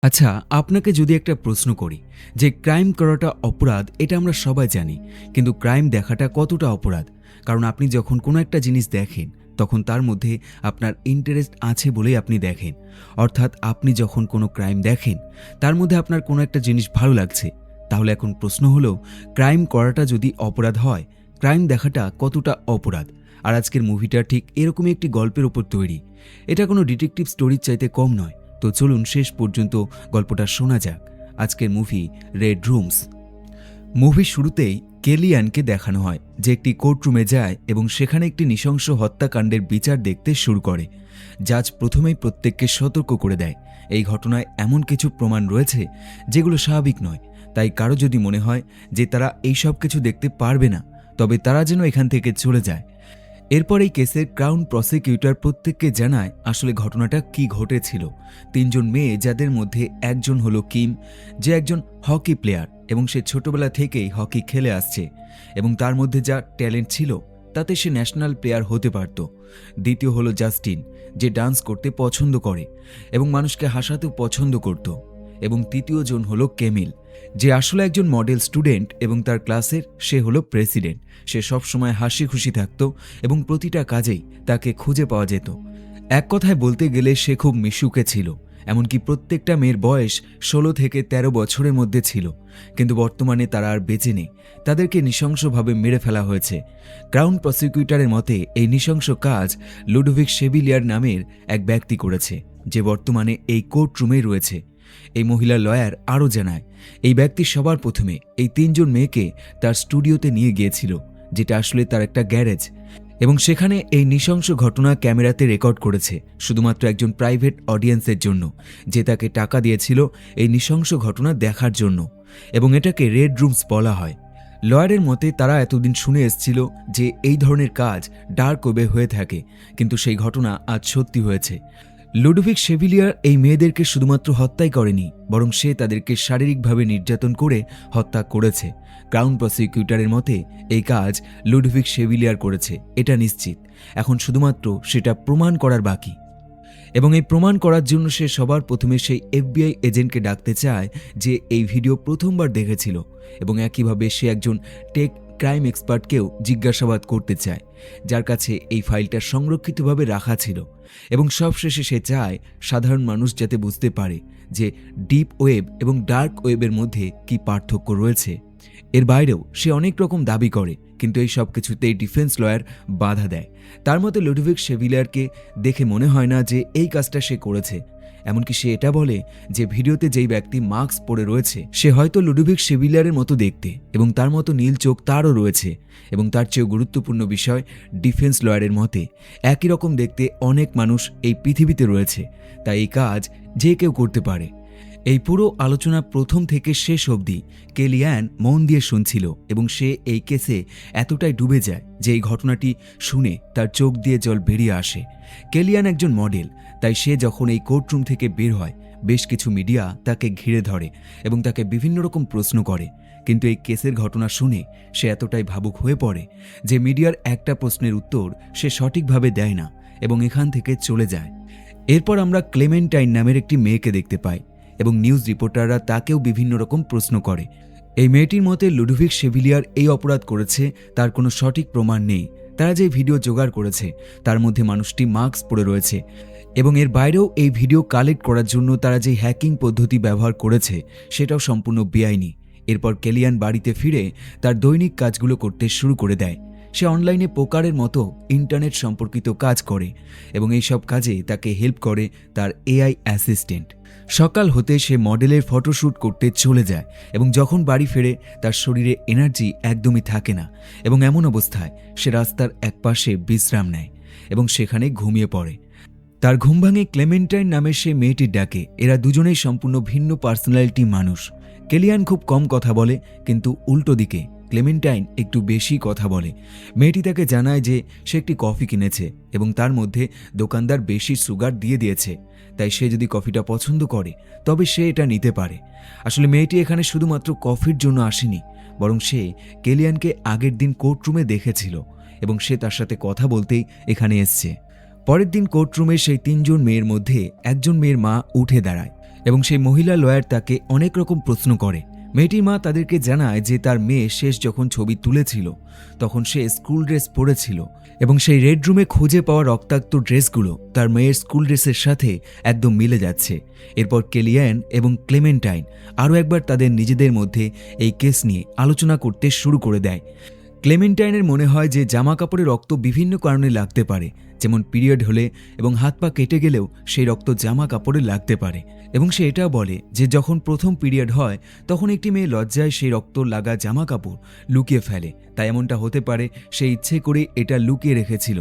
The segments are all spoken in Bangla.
আচ্ছা, আপনাকে যদি একটা প্রশ্ন করি যে ক্রাইম করাটা অপরাধ, এটা আমরা সবাই জানি, কিন্তু ক্রাইম দেখাটা কতটা অপরাধ? কারণ আপনি যখন কোনো একটা জিনিস দেখেন তখন তার মধ্যে আপনার ইন্টারেস্ট আছে বলেই আপনি দেখেন। অর্থাৎ আপনি যখন কোনো ক্রাইম দেখেন তার মধ্যে আপনার কোনো একটা জিনিস ভালো লাগছে। তাহলে এখন প্রশ্ন হলো, ক্রাইম করাটা যদি অপরাধ হয়, ক্রাইম দেখাটা কতটা অপরাধ? আর আজকের মুভিটা ঠিক এরকমই একটি গল্পের উপর তৈরি। এটা কোনো ডিটেকটিভ স্টোরির চাইতে কম নয়। তো চলুন শেষ পর্যন্ত গল্পটা শোনা যাক। আজকের মুভি রেড রুমস। মুভির শুরুতেই কেলিয়ানকে দেখানো হয় যে একটি কোর্টরুমে যায় এবং সেখানে একটি নৃশংস হত্যাকাণ্ডের বিচার দেখতে শুরু করে। জাজ প্রথমেই প্রত্যেককে সতর্ক করে দেয়, এই ঘটনায় এমন কিছু প্রমাণ রয়েছে যেগুলো স্বাভাবিক নয়, তাই কারো যদি মনে হয় যে তারা এই সব কিছু দেখতে পারবে না, তবে তারা যেন এখান থেকে চলে যায়। এরপর এই কেসের ক্রাউন প্রসিকিউটর প্রত্যেককে জানায় আসলে ঘটনাটা কি ঘটেছিল। তিনজন মেয়ে, যাদের মধ্যে একজন হলো কিম, যে একজন হকি প্লেয়ার এবং সে ছোটবেলা থেকেই হকি খেলে আসছে এবং তার মধ্যে যা ট্যালেন্ট ছিল তাতে সে ন্যাশনাল প্লেয়ার হতে পারত। দ্বিতীয় হলো জাস্টিন, যে ডান্স করতে পছন্দ করে এবং মানুষকে হাসাতেও পছন্দ করত। এবং তৃতীয় জন হলো কেমিল, যে আসলে একজন মডেল স্টুডেন্ট এবং তার ক্লাসের সে হলো প্রেসিডেন্ট। সে সবসময় হাসি খুশি থাকত এবং প্রতিটা কাজেই তাকে খুঁজে পাওয়া যেত। এক কথায় বলতে গেলে সে খুব মিশুকে ছিল। এমনকি প্রত্যেকটা মেয়ের বয়স 16 থেকে 13 বছরের মধ্যে ছিল, কিন্তু বর্তমানে তারা আর বেঁচে নেই। তাদেরকে নৃশংসভাবে মেরে ফেলা হয়েছে। ক্রাউন প্রসিকিউটরের মতে এই নৃশংস কাজ লুডোভিক শেভিলিয়ার নামের এক ব্যক্তি করেছে, যে বর্তমানে এই কোর্টরুমেই রয়েছে। এই মহিলা লয়ার আরও জানায়, এই ব্যক্তি সবার প্রথমে এই তিনজন মেয়েকে তার স্টুডিওতে নিয়ে গিয়েছিল, যেটা আসলে তার একটা গ্যারেজ, এবং সেখানে এই নৃশংস ঘটনা ক্যামেরাতে রেকর্ড করেছে শুধুমাত্র একজন প্রাইভেট অডিয়েন্সের জন্য, যে তাকে টাকা দিয়েছিল এই নৃশংস ঘটনা দেখার জন্য, এবং এটাকে রেড রুমস বলা হয়। লয়ারের মতে তারা এতদিন শুনে এসেছিল যে এই ধরনের কাজ ডার্ক ওয়েবে হয়ে থাকে, কিন্তু সেই ঘটনা আজ সত্যি হয়েছে। লুডোভিক শেভিলিয়ার এই মেয়েদেরকে শুধুমাত্র হত্যাই করেনি, বরং সে তাদেরকে শারীরিকভাবে নির্যাতন করে হত্যা করেছে। ক্রাউন প্রসিকিউটরের মতে এই কাজ লুডোভিক শেভিলিয়ার করেছে, এটা নিশ্চিত। এখন শুধুমাত্র সেটা প্রমাণ করার বাকি, এবং এই প্রমাণ করার জন্য সে সবার প্রথমে সেই FBI এজেন্টকে ডাকতে চায় যে এই ভিডিও প্রথমবার দেখেছিল, এবং একইভাবে সে একজন টেক ক্রাইম এক্সপার্টকেও জিজ্ঞাসাবাদ করতে চায়, যার কাছে এই ফাইলটা সংরক্ষিতভাবে রাখা ছিল। এবং সবশেষে সে চায় সাধারণ মানুষ যাতে বুঝতে পারে যে ডিপ ওয়েব এবং ডার্ক ওয়েবের মধ্যে কি পার্থক্য রয়েছে। এর বাইরেও সে অনেক রকম দাবি করে, কিন্তু এই সব কিছুতেই ডিফেন্স লয়ার বাধা দেয়। তার মতে লুডোভিক শেভিলিয়ারকে দেখে মনে হয় না যে এই কাজটা সে করেছে। এমনকি সে এটা বলে যে ভিডিওতে যেই ব্যক্তি মাস্ক পরে রয়েছে সে হয়তো লুডোভিক শেভিলিয়ারের মতো দেখতে, এবং তার মতো নীল চোখ তারও রয়েছে। এবং তার চেয়েও গুরুত্বপূর্ণ বিষয়, ডিফেন্স লয়ারের মতে একই রকম দেখতে অনেক মানুষ এই পৃথিবীতে রয়েছে, তাই এই কাজ যে কেউ করতে পারে। এই পুরো আলোচনা প্রথম থেকে শেষ অবধি কেলিয়ান মন দিয়ে শুনছিল, এবং সে এই কেসে এতটাই ডুবে যায় যে এই ঘটনাটি শুনে তার চোখ দিয়ে জল বেরিয়ে আসে। কেলিয়ান একজন মডেল, তাই সে যখন এই কোর্টরুম থেকে বের হয় বেশ কিছু মিডিয়া তাকে ঘিরে ধরে এবং তাকে বিভিন্ন রকম প্রশ্ন করে, কিন্তু এই কেসের ঘটনা শুনে সে এতটাই ভাবুক হয়ে পড়ে যে মিডিয়ার একটা প্রশ্নের উত্তর সে সঠিকভাবে দেয় না এবং এখান থেকে চলে যায়। এরপর আমরা ক্লেমেন্টাইন নামের একটি মেয়েকে দেখতে পাই, এবং নিউজ রিপোর্টাররা তাকেও বিভিন্ন রকম প্রশ্ন করে। এই মেয়েটির মতে লুডোভিক শেভিলিয়ার এই অপরাধ করেছে তার কোনো সঠিক প্রমাণ নেই। তারা যে ভিডিও জোগাড় করেছে তার মধ্যে মানুষটি মাস্ক পরে রয়েছে, এবং এর বাইরেও এই ভিডিও কালেক্ট করার জন্য তারা যে হ্যাকিং পদ্ধতি ব্যবহার করেছে সেটাও সম্পূর্ণ বেআইনি। এরপর কেলিয়ান বাড়িতে ফিরে তার দৈনিক কাজগুলো করতে শুরু করে দেয়। সে অনলাইনে পোকারের মতো ইন্টারনেট সম্পর্কিত কাজ করে, এবং এই সব কাজে তাকে হেল্প করে তার AI অ্যাসিস্ট্যান্ট। সকাল হতে সে মডেলের ফটোশ্যুট করতে চলে যায়, এবং যখন বাড়ি ফেরে তার শরীরে এনার্জি একদমই থাকে না, এবং এমন অবস্থায় সে রাস্তার একপাশে বিশ্রাম নেয় এবং সেখানে ঘুমিয়ে পড়ে। তার ঘুম ভাঙে ক্লেমেন্টাইন নামের সে মেয়েটির ডাকে। এরা দুজনেই সম্পূর্ণ ভিন্ন পার্সোনালিটি মানুষ। কেলিয়ান খুব কম কথা বলে, কিন্তু উল্টো দিকে ক্লেমেন্টাইন একটু বেশি কথা বলে। মেয়েটি তাকে জানায় যে সে একটি কফি কিনেছে এবং তার মধ্যে দোকানদার বেশি সুগার দিয়ে দিয়েছে, তাই সে যদি কফিটা পছন্দ করে তবে সে এটা নিতে পারে। আসলে মেয়েটি এখানে শুধুমাত্র কফির জন্য আসেনি, বরং সে কেলিয়ানকে আগের দিন কোর্টরুমে দেখেছিল এবং সে তার সাথে কথা বলতেই এখানে এসছে। পরের দিন কোর্টরুমে সেই 3 জন মেয়ের মধ্যে একজন মেয়ের মা উঠে দাঁড়ায় এবং সেই মহিলা লয়ার তাকে অনেক রকম প্রশ্ন করে। মেয়েটির মা তাদেরকে জানায় যে তার মেয়ে শেষ যখন ছবি তুলেছিল তখন সে স্কুল ড্রেস পরেছিল এবং সেই রেড রুমে খুঁজে পাওয়া রক্তাক্ত ড্রেসগুলো তার মেয়ের স্কুল ড্রেসের সাথে একদম মিলে যাচ্ছে। এরপর কেলিয়ান এবং ক্লেমেন্টাইন আরও একবার তাদের নিজেদের মধ্যে এই কেস নিয়ে আলোচনা করতে শুরু করে দেয়। ক্লেমেন্টাইনের মনে হয় যে জামা কাপড়ে রক্ত বিভিন্ন কারণে লাগতে পারে, যেমন পিরিয়ড হলে এবং হাত পা কেটে গেলেও সেই রক্ত জামা কাপড়ে লাগতে পারে। এবং সে এটাও বলে যে যখন প্রথম পিরিয়ড হয় তখন একটি মেয়ে লজ্জায় সেই রক্ত লাগা জামা কাপড় লুকিয়ে ফেলে, তাই এমনটা হতে পারে সে ইচ্ছে করে এটা লুকিয়ে রেখেছিল।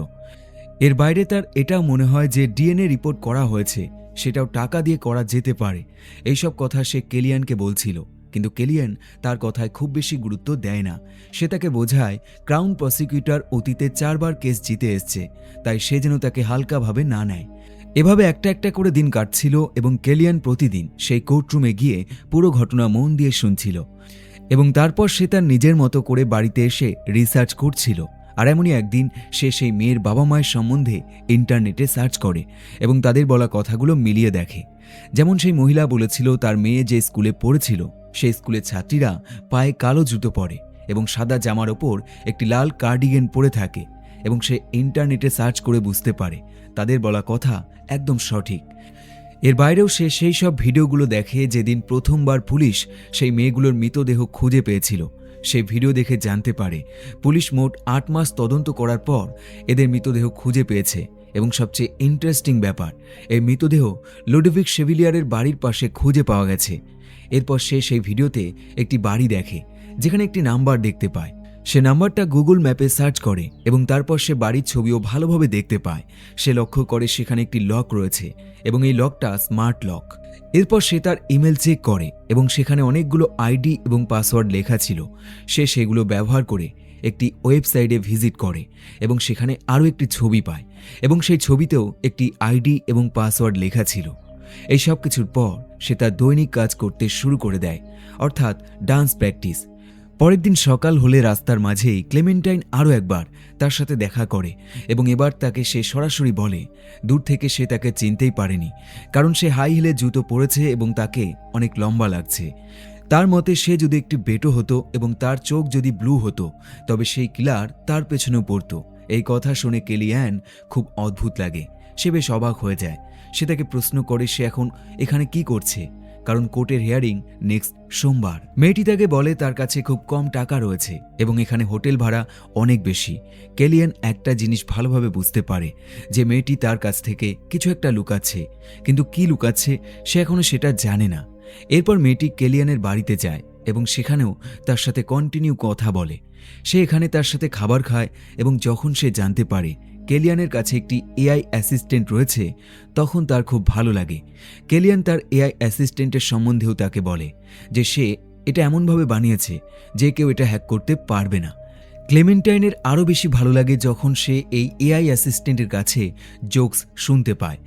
এর বাইরে তার এটাও মনে হয় যে ডিএনএ রিপোর্ট করা হয়েছে, সেটাও টাকা দিয়ে করা যেতে পারে। এইসব কথা সে কেলিয়ানকে বলছিল, কিন্তু কেলিয়ান তার কথায় খুব বেশি গুরুত্ব দেয় না। সে তাকে বোঝায় ক্রাউন প্রসিকিউটর অতীতে 4 বার কেস জিতে এসছে, তাই সে যেন তাকে হালকাভাবে না নেয়। এভাবে একটা একটা করে দিন কাটছিল এবং কেলিয়ান প্রতিদিন সেই কোর্টরুমে গিয়ে পুরো ঘটনা মন দিয়ে শুনছিল এবং তারপর সে তার নিজের মতো করে বাড়িতে এসে রিসার্চ করছিল। আর এমনই একদিন সে সেই মেয়ের বাবা মায়ের সম্বন্ধে ইন্টারনেটে সার্চ করে এবং তাদের বলা কথাগুলো মিলিয়ে দেখে। যেমন সেই মহিলা বলেছিল তার মেয়ে যে স্কুলে পড়েছিল সেই স্কুলের ছাত্রীরা পায়ে কালো জুতো পরে এবং সাদা জামার ওপর একটি লাল কার্ডিগেন পরে থাকে, এবং সে ইন্টারনেটে সার্চ করে বুঝতে পারে তাদের বলা কথা একদম সঠিক। এর বাইরেও সে সেই সব ভিডিওগুলো দেখে যেদিন প্রথমবার পুলিশ সেই মেয়েগুলোর মৃতদেহ খুঁজে পেয়েছিল। সেই ভিডিও দেখে জানতে পারে পুলিশ মোট 8 মাস তদন্ত করার পর এদের মৃতদেহ খুঁজে পেয়েছে। এবং সবচেয়ে ইন্টারেস্টিং ব্যাপার, এই মৃতদেহ লুডোভিক শেভিলিয়ারের বাড়ির পাশে খুঁজে পাওয়া গেছে। এরপর সে সেই ভিডিওতে একটি বাড়ি দেখে যেখানে একটি নাম্বার দেখতে পায়। সে নাম্বারটা গুগল ম্যাপে সার্চ করে এবং তারপর সে বাড়ির ছবিও ভালোভাবে দেখতে পায়। সে লক্ষ্য করে সেখানে একটি লক রয়েছে এবং এই লকটা স্মার্ট লক। এরপর সে তার ইমেল চেক করে এবং সেখানে অনেকগুলো আইডি এবং পাসওয়ার্ড লেখা ছিল। সে সেগুলো ব্যবহার করে একটি ওয়েবসাইটে ভিজিট করে এবং সেখানে আরও একটি ছবি পায় এবং সেই ছবিতেও একটি আইডি এবং পাসওয়ার্ড লেখা ছিল। এই সব কিছুর পর সে তার দৈনিক কাজ করতে শুরু করে দেয়, অর্থাৎ ডান্স প্র্যাকটিস। পরের দিন সকাল হলে রাস্তার মাঝেই ক্লেমেন্টাইন আরও একবার তার সাথে দেখা করে এবং এবার তাকে সে সরাসরি বলে। দূর থেকে সে তাকে চিনতেই পারেনি, কারণ সে হাই হিলে জুতো পরেছে এবং তাকে অনেক লম্বা লাগছে। তার মতে সে যদি একটি বেটো হতো এবং তার চোখ যদি ব্লু হতো তবে সেই কিলার তার পেছনেও পড়তো। এই কথা শুনে কেলিয়ান খুব অদ্ভুত লাগে, সে বেশ অবাক হয়ে যায়। সে তাকে প্রশ্ন করে সে এখন এখানে কি করছে, কারণ কোর্টের হিয়ারিং নেক্সট সোমবার। মেয়েটি তাকে বলে তার কাছে খুব কম টাকা রয়েছে এবং এখানে হোটেল ভাড়া অনেক বেশি। কেলিয়ান একটা জিনিস ভালোভাবে বুঝতে পারে যে মেয়েটি তার কাছ থেকে কিছু একটা লুকাচ্ছে, কিন্তু কি লুকাচ্ছে সে এখনো সেটা জানে না। এরপর মেয়েটি কেলিয়ানের বাড়িতে যায় এবং সেখানেও তার সাথে কন্টিনিউ কথা বলে। সে এখানে তার সাথে খাবার খায় এবং যখন সে জানতে পারে কেলিয়ানের কাছে একটি এআই অ্যাসিস্ট্যান্ট রয়েছে তখন তার খুব ভালো লাগে। কেলিয়ান তার এআই অ্যাসিস্ট্যান্টের সম্বন্ধেও তাকে বলে যে সে এটা এমনভাবে বানিয়েছে যে কেউ এটা হ্যাক করতে পারবে না। ক্লেমেন্টাইনের আরও বেশি ভালো লাগে যখন সে এই এআই অ্যাসিস্ট্যান্টের কাছে জোকস শুনতে পায়।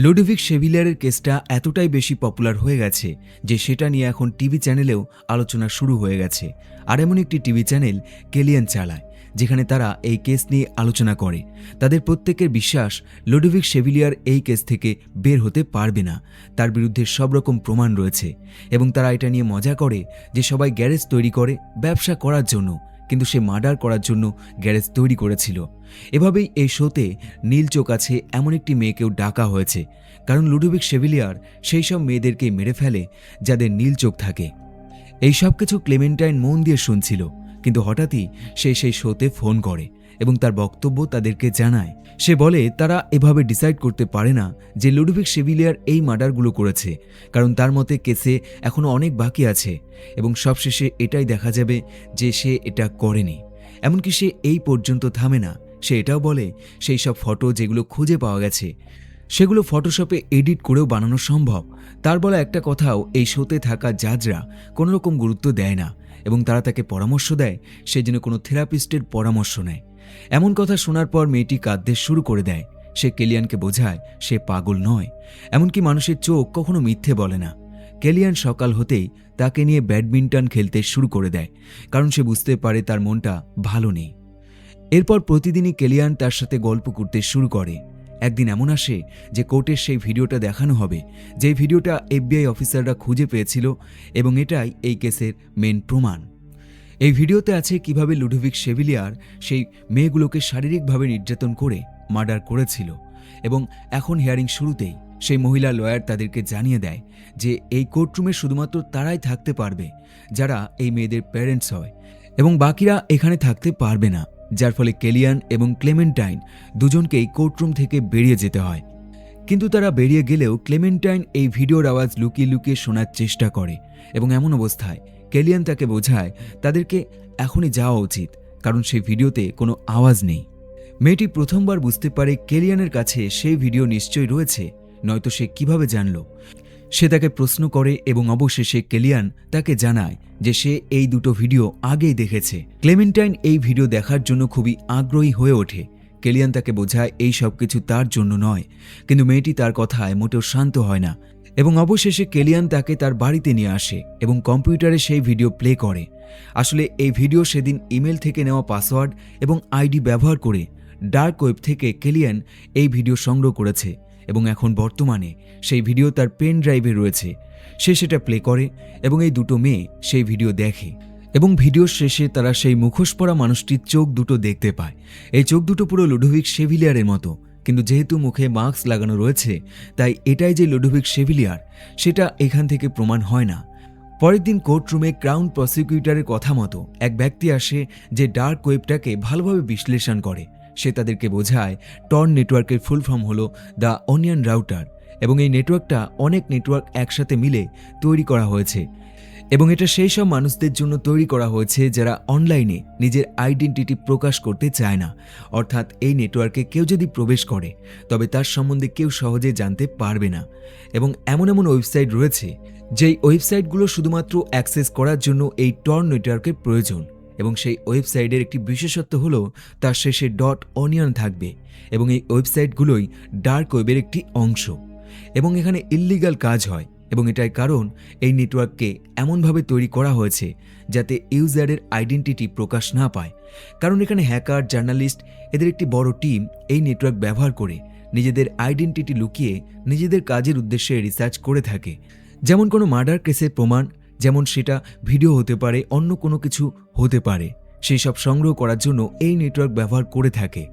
লুডোভিক শেভিলিয়ারের কেসটা এতটাই বেশি পপুলার হয়ে গেছে যে সেটা নিয়ে এখন টিভি চ্যানেলেও আলোচনা শুরু হয়ে গেছে। আর এমন একটি টিভি চ্যানেল কেলিয়ান চালায় যেখানে তারা এই কেস নিয়ে আলোচনা করে। তাদের প্রত্যেকের বিশ্বাস লুডোভিক শেভিলিয়ার এই কেস থেকে বের হতে পারবে না, তার বিরুদ্ধে সব রকম প্রমাণ রয়েছে এবং তারা এটা নিয়ে মজা করে যে সবাই গ্যারেজ তৈরি করে ব্যবসা করার জন্য, কিন্তু সে মার্ডার করার জন্য গ্যারেজ তৈরি করেছিল। এভাবেই এই শোতে নীল চোখ আছে এমন একটি মেয়েকেও ডাকা হয়েছে, কারণ লুডোভিক শেভিলিয়ার সেই সব মেয়েদেরকে মেরে ফেলে যাদের নীল চোখ থাকে। এই সব কিছু ক্লেমেন্টাইন মন দিয়ে শুনছিল, কিন্তু হঠাৎই সে সেই শোতে ফোন করে এবং তার বক্তব্য তাদেরকে জানায়। সে বলে তারা এভাবে ডিসাইড করতে পারে না যে লুডোভিক শেভিলিয়ার এই মার্ডারগুলো করেছে, কারণ তার মতে কেসে এখনও অনেক বাকি আছে এবং সবশেষে এটাই দেখা যাবে যে সে এটা করেনি। এমনকি সে এই পর্যন্ত থামে না, সে এটাও বলে সেই সব ফটো যেগুলো খুঁজে পাওয়া গেছে সেগুলো ফটোশপে এডিট করেও বানানো সম্ভব। তার বলা একটা কথাও এই শোতে থাকা জাজরা কোনো রকম গুরুত্ব দেয় না এবং তারা তাকে পরামর্শ দেয় সে যেন কোনো থেরাপিস্টের পরামর্শ নেয়। এমন কথা শোনার পর মেয়েটি কাঁদতে শুরু করে দেয়। সে কেলিয়ানকে বোঝায় সে পাগল নয়, এমনকি মানুষের চোখ কখনো মিথ্যে বলে না। কেলিয়ান সকাল হতেই তাকে নিয়ে ব্যাডমিন্টন খেলতে শুরু করে দেয়, কারণ সে বুঝতে পারে তার মনটা ভালো নেই। এরপর প্রতিদিনই কেলিয়ান তার সাথে গল্প করতে শুরু করে। একদিন এমন আসে যে কোর্টের সেই ভিডিওটা দেখানো হবে, যেই ভিডিওটা FBI অফিসাররা খুঁজে পেয়েছিল এবং এটাই এই কেসের মেন প্রমাণ। এই ভিডিওতে আছে কিভাবে লুডোভিক সেভিলিয়ার সেই মেয়েগুলোকে শারীরিকভাবে নির্যাতন করে মার্ডার করেছিল এবং এখন হিয়ারিং শুরুতেই সেই মহিলা লয়ার তাদেরকে জানিয়ে দেয় যে এই কোর্টরুমে শুধুমাত্র তারাই থাকতে পারবে যারা এই মেয়েদের প্যারেন্টস হয় এবং বাকিরা এখানে থাকতে পারবে না, যার ফলে কেলিয়ান এবং ক্লেমেন্টাইন দুজনকেই কোর্টরুম থেকে বেরিয়ে যেতে হয়। কিন্তু তারা বেরিয়ে গেলেও ক্লেমেন্টাইন এই ভিডিওর আওয়াজ লুকিয়ে লুকিয়ে শোনার চেষ্টা করে এবং এমন অবস্থায় কেলিয়ান তাকে বোঝায় তাদেরকে এখনই যাওয়া উচিত, কারণ সেই ভিডিওতে কোনো আওয়াজ নেই। মেয়েটি প্রথমবার বুঝতে পারে কেলিয়ানের কাছে সেই ভিডিও নিশ্চয়ই রয়েছে, নয়তো সে কিভাবে জানল। সে তাকে প্রশ্ন করে এবং অবশেষে কেলিয়ান তাকে জানায় যে সে এই দুটো ভিডিও আগেই দেখেছে। ক্লেমেন্টাইন এই ভিডিও দেখার জন্য খুবই আগ্রহী হয়ে ওঠে। কেলিয়ান তাকে বোঝায় এই সব কিছু তার জন্য নয়, কিন্তু মেয়েটি তার কথায় মোটেও শান্ত হয় না এবং অবশেষে কেলিয়ান তাকে তার বাড়িতে নিয়ে আসে এবং কম্পিউটারে সেই ভিডিও প্লে করে। আসলে এই ভিডিও সেদিন ইমেল থেকে নেওয়া পাসওয়ার্ড এবং আইডি ব্যবহার করে ডার্ক ওয়েব থেকে কেলিয়ান এই ভিডিও সংগ্রহ করেছে এবং এখন বর্তমানে সেই ভিডিও তার পেন ড্রাইভে রয়েছে। সে সেটা প্লে করে এবং এই দুটো মেয়ে সেই ভিডিও দেখে এবং ভিডিওর শেষে তারা সেই মুখোশ পরা মানুষটির চোখ দুটো দেখতে পায়। এই চোখ দুটো পুরো লুডোভিক সেভিলিয়ারের মতো, কিন্তু যেহেতু মুখে মাস্ক লাগানো রয়েছে তাই এটাই যে লুডোভিক সেভিলিয়ার সেটা এখান থেকে প্রমাণ হয় না। পরের দিন কোর্টরুমে ক্রাউন প্রসিকিউটরের কথা মতো এক ব্যক্তি আসে যে ডার্ক ওয়েবটাকে ভালোভাবে বিশ্লেষণ করে। সে তাদেরকে বোঝায় টর্ন নেটওয়ার্কের ফুল ফর্ম হলো দ্য অনিয়ন রাউটার এবং এই নেটওয়ার্কটা অনেক নেটওয়ার্ক একসাথে মিলে তৈরি করা হয়েছে এবং এটা সেই সব মানুষদের জন্য তৈরি করা হয়েছে যারা অনলাইনে নিজের আইডেন্টিটি প্রকাশ করতে চায় না। অর্থাৎ এই নেটওয়ার্কে কেউ যদি প্রবেশ করে তবে তার সম্বন্ধে কেউ সহজে জানতে পারবে না এবং এমন এমন ওয়েবসাইট রয়েছে যেই ওয়েবসাইটগুলো শুধুমাত্র অ্যাক্সেস করার জন্য এই টর্ন নেটওয়ার্কের প্রয়োজন এবং সেই ওয়েবসাইটের একটি বিশেষত্ব হলো তার শেষে .onion থাকবে এবং এই ওয়েবসাইটগুলোই ডার্ক ওয়েবের একটি অংশ এবং এখানে ইল্লিগাল কাজ হয় এবং এটাই কারণ এই নেটওয়ার্ককে এমনভাবে তৈরি করা হয়েছে যাতে ইউজারের আইডেন্টিটি প্রকাশ না পায়, কারণ এখানে হ্যাকার, জার্নালিস্ট এদের একটি বড় টিম এই নেটওয়ার্ক ব্যবহার করে নিজেদের আইডেন্টিটি লুকিয়ে নিজেদের কাজের উদ্দেশ্যে রিসার্চ করে থাকে। যেমন কোনো মার্ডার কেসের প্রমাণ, যেমন সেটা ভিডিও হতে পারে, অন্য কোনো কিছু হতে পারে, সেই সব সংগ্রহ করার জন্য এই নেটওয়ার্ক ব্যবহার করে থাকে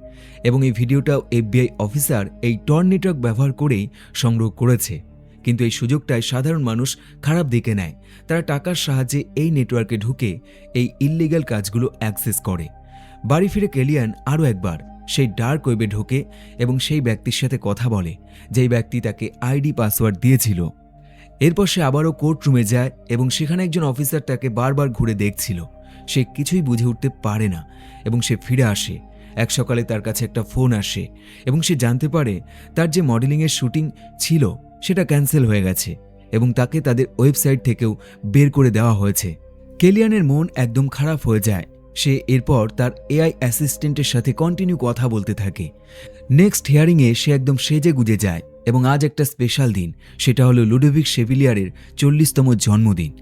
এবং এই ভিডিওটাও FBI অফিসার এই টর্ন নেটওয়ার্ক ব্যবহার করেই সংগ্রহ করেছে। কিন্তু এই সুযোগটাই সাধারণ মানুষ খারাপ দিকে নেয়। তারা টাকার সাহায্যে এই নেটওয়ার্কে ঢুকে এই ইল্লিগাল কাজগুলো অ্যাক্সেস করে। বাড়ি ফিরে কেলিয়ান আরও একবার সেই ডার্ক ওয়েবে ঢোকে এবং সেই ব্যক্তির সাথে কথা বলে যেই ব্যক্তি তাকে আইডি পাসওয়ার্ড দিয়েছিল। এরপর সে আবারও কোর্টরুমে যায় এবং সেখানে একজন অফিসার তাকে বারবার ঘুরে দেখছিল। সে কিছুই বুঝে উঠতে পারে না এবং সে ফিরে আসে। এক সকালে তার কাছে একটা ফোন আসে এবং সে জানতে পারে তার যে মডেলিংয়ের শুটিং ছিল সেটা ক্যান্সেল হয়ে গেছে এবং তাকে তাদের ওয়েবসাইট থেকেও বের করে দেওয়া হয়েছে। কেলিয়ানের মন একদম খারাপ হয়ে যায়। সে এরপর তার AI অ্যাসিস্ট্যান্টের সাথে কন্টিনিউ কথা বলতে থাকে। নেক্সট হিয়ারিংয়ে সে একদম সেজে গুজে যায় এবং আজ একটা স্পেশাল দিন, সেটা হলো লুডোভিক সেভিলিয়ারের 40তম জন্মদিন।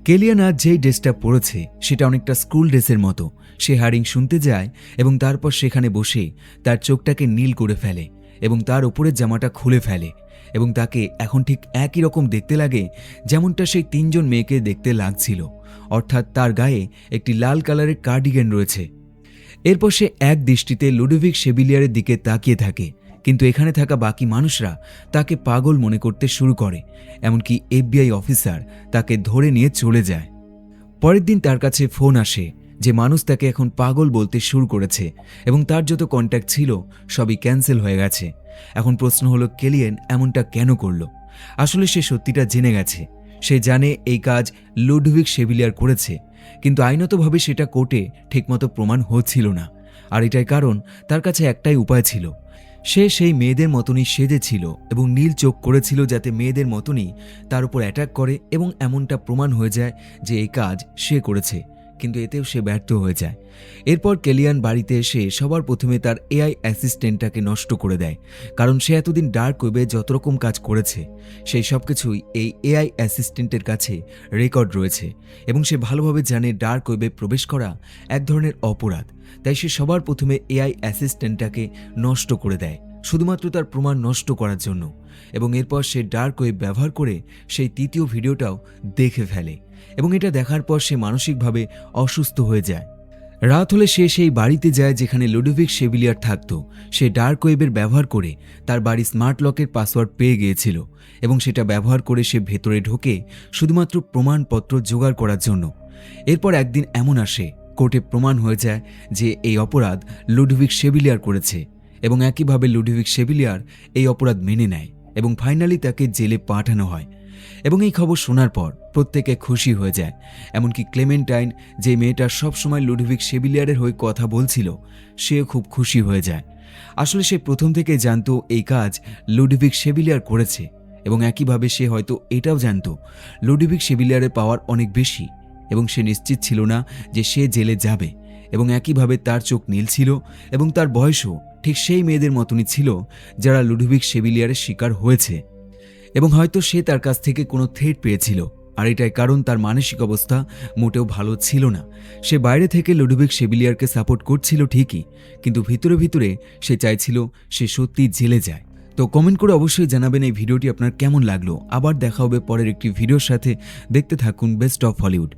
কেলিয়ান আজ যেই ড্রেসটা পরেছে সেটা অনেকটা স্কুল ড্রেসের মতো। সে হিয়ারিং শুনতে যায় এবং তারপর সেখানে বসে তার চোখটাকে নীল করে ফেলে এবং তার উপরের জামাটা খুলে ফেলে এবং তাকে এখন ঠিক একই রকম দেখতে লাগে যেমনটা সেই 3 জন মেয়েকে দেখতে লাগছিল, অর্থাৎ তার গায়ে একটি লাল কালারের কার্ডিগান রয়েছে। এরপর সে এক দৃষ্টিতে লুডোভিক সেভিলিয়ারের দিকে তাকিয়ে থাকে, কিন্তু এখানে থাকা বাকি মানুষরা তাকে পাগল মনে করতে শুরু করে, এমনকি FBI অফিসার তাকে ধরে নিয়ে চলে যায়। পরের দিন তার কাছে ফোন আসে যে মানুষ তাকে এখন পাগল বলতে শুরু করেছে এবং তার যত কন্ট্যাক্ট ছিল সবই ক্যান্সেল হয়ে গেছে। এখন প্রশ্ন হলো কেলিয়ান এমনটা কেন করলো? আসলে সে সত্যিটা জেনে গেছে। সে জানে এই কাজ লুডোভিক সেভিলিয়ার করেছে, কিন্তু আইনতভাবে সেটা কোর্টে ঠিকমতো প্রমাণ হচ্ছিল না। আর এটাই কারণ তার কাছে একটাই উপায় ছিল। সে সেই মেয়েদের মতনই সেজেছিল এবং নীল চোখ করেছিল যাতে মেয়েদের মতনই তার উপর অ্যাটাক করে এবং এমনটা প্রমাণ হয়ে যায় যে এই কাজ সে করেছে, কিন্তু এতেও সে ব্যর্থ হয়ে যায়। এরপর কেলিয়ান বাড়িতে এসে সবার প্রথমে তার AI অ্যাসিস্ট্যান্টটাকে নষ্ট করে দেয়, কারণ সে এতদিন ডার্ক ওয়েবে যত রকম কাজ করেছে সেই সব কিছুই এই AI অ্যাসিস্ট্যান্টের কাছে রেকর্ড রয়েছে এবং সে ভালোভাবে জানে ডার্ক ওয়েবে প্রবেশ করা এক ধরনের অপরাধ। তাই সে সবার প্রথমে AI অ্যাসিস্ট্যান্টটাকে নষ্ট করে দেয় শুধুমাত্র তার প্রমাণ নষ্ট করার জন্য। এবং এরপর সে ডার্ক ওয়েব ব্যবহার করে সেই তৃতীয় ভিডিওটাও দেখে ফেলে এবং এটা দেখার পর সে মানসিকভাবে অসুস্থ হয়ে যায়। রাত হলে সে সেই বাড়িতে যায় যেখানে লুডোভিক সেভিলিয়ার থাকতো। সে ডার্ক ওয়েবের ব্যবহার করে তার বাড়ির স্মার্ট লকের পাসওয়ার্ড পেয়ে গিয়েছিল এবং সেটা ব্যবহার করে সে ভেতরে ঢোকে শুধুমাত্র প্রমাণপত্র জোগাড় করার জন্য। এরপর একদিন এমন আসে, কোর্টে প্রমাণ হয়ে যায় যে এই অপরাধ লুডোভিক সেভিলিয়ার করেছে এবং একইভাবে লুডোভিক সেভিলিয়ার এই অপরাধ মেনে নেয় এবং ফাইনালি তাকে জেলে পাঠানো হয়। এবং এই খবর শোনার পর প্রত্যেকে খুশি হয়ে যায়, এমনকি ক্লেমেন্টাইন, যে মেয়েটা সবসময় লুডোভিক সেভিলিয়ারের হয়ে কথা বলছিল, সেও খুব খুশি হয়ে যায়। আসলে সে প্রথম থেকে জানতো এই কাজ লুডোভিক সেভিলিয়ার করেছে এবং একইভাবে সে হয়তো এটাও জানতো লুডোভিক সেভিলিয়ারের পাওয়ার অনেক বেশি এবং সে নিশ্চিত ছিল না যে সে জেলে যাবে। এবং একইভাবে তার চোখ নীল ছিল এবং তার বয়সও ঠিক সেই মেয়েদের মতনই ছিল যারা লুডোভিক সেভিলিয়ারের শিকার হয়েছে। এবং হয়তো সে তার কাছ থেকে কোনো থ্রেট পেয়েছিল, আর এটাই কারণ তার মানসিক অবস্থা মোটেও ভালো ছিল না। সে বাইরে থেকে লুডোভিক সেভিলিয়ারকে সাপোর্ট করছিল ঠিকই, কিন্তু ভিতরে ভিতরে সে চাইছিল সে সত্যি জেলে যায়। তো কমেন্ট করে অবশ্যই জানাবেন এই ভিডিওটি আপনার কেমন লাগলো। আবার দেখা হবে পরের একটি ভিডিওর সাথে। দেখতে থাকুন বেস্ট অফ হলিউড।